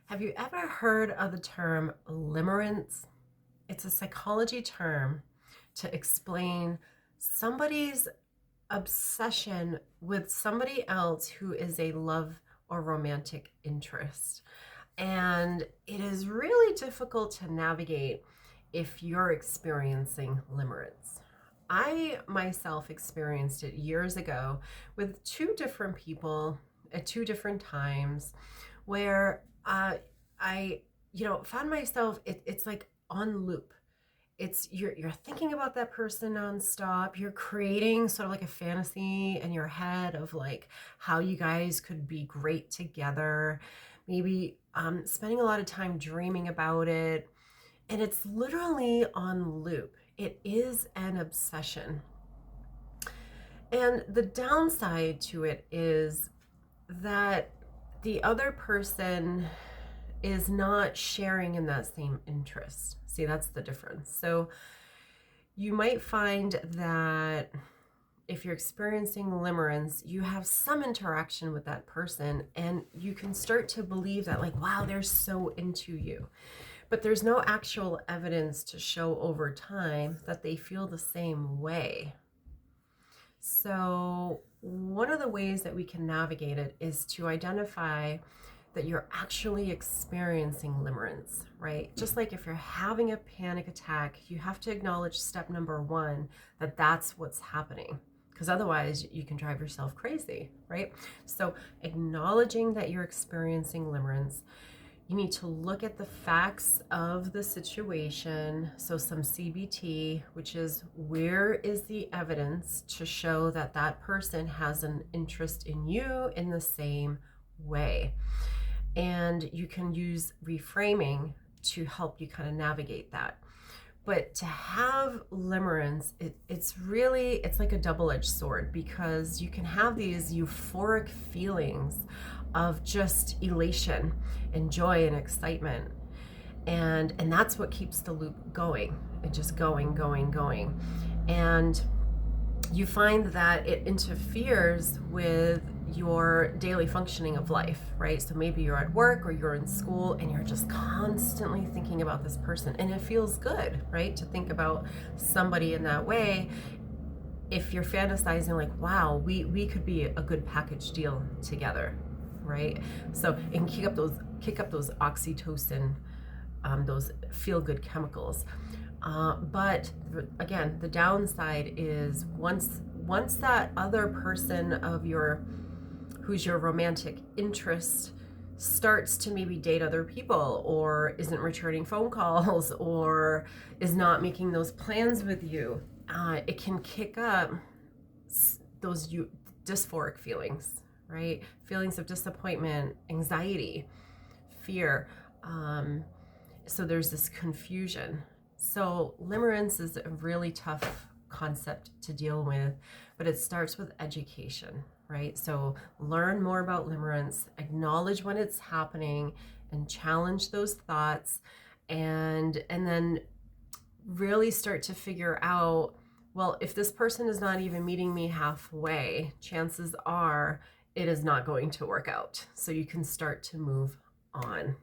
Have you ever heard of the term limerence? It's a psychology term to explain somebody's obsession with somebody else who is a love or romantic interest. And it is really difficult to navigate if you're experiencing limerence. I myself experienced it years ago with two different people at two different times where I found myself, it's like on loop. It's you're thinking about that person nonstop. You're creating sort of like a fantasy in your head of like how you guys could be great together. Maybe spending a lot of time dreaming about it, and it's literally on loop. It is an obsession. And the downside to it is that the other person is not sharing in that same interest. See, that's the difference. So you might find that if you're experiencing limerence, you have some interaction with that person and you can start to believe that, like, wow, they're so into you. But there's no actual evidence to show over time that they feel the same way. So, one of the ways that we can navigate it is to identify that you're actually experiencing limerence, right? Just like if you're having a panic attack, you have to acknowledge step number one, that that's what's happening, because otherwise you can drive yourself crazy, right? So, acknowledging that you're experiencing limerence, you need to look at the facts of the situation. So some CBT, which is where is the evidence to show that that person has an interest in you in the same way. And you can use reframing to help you kind of navigate that. But to have limerence, it's like a double-edged sword, because you can have these euphoric feelings of just elation and joy and excitement, and that's what keeps the loop going, and just going, and you find that it interferes with your daily functioning of life, right? So maybe you're at work or you're in school and you're just constantly thinking about this person, and it feels good, right, to think about somebody in that way. If you're fantasizing like, wow, we could be a good package deal together, right? So it can kick up those oxytocin, those feel good chemicals. But again, the downside is once that other person of who's your romantic interest starts to maybe date other people, or isn't returning phone calls, or is not making those plans with you, it can kick up those dysphoric feelings, right? Feelings of disappointment, anxiety, fear. So there's this confusion. So limerence is a really tough concept to deal with, but it starts with education, right? So learn more about limerence, acknowledge when it's happening, and challenge those thoughts, and then really start to figure out, well, if this person is not even meeting me halfway, chances are it is not going to work out. So you can start to move on.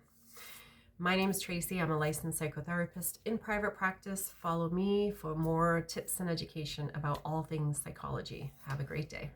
My name is Tracy. I'm a licensed psychotherapist in private practice. Follow me for more tips and education about all things psychology. Have a great day.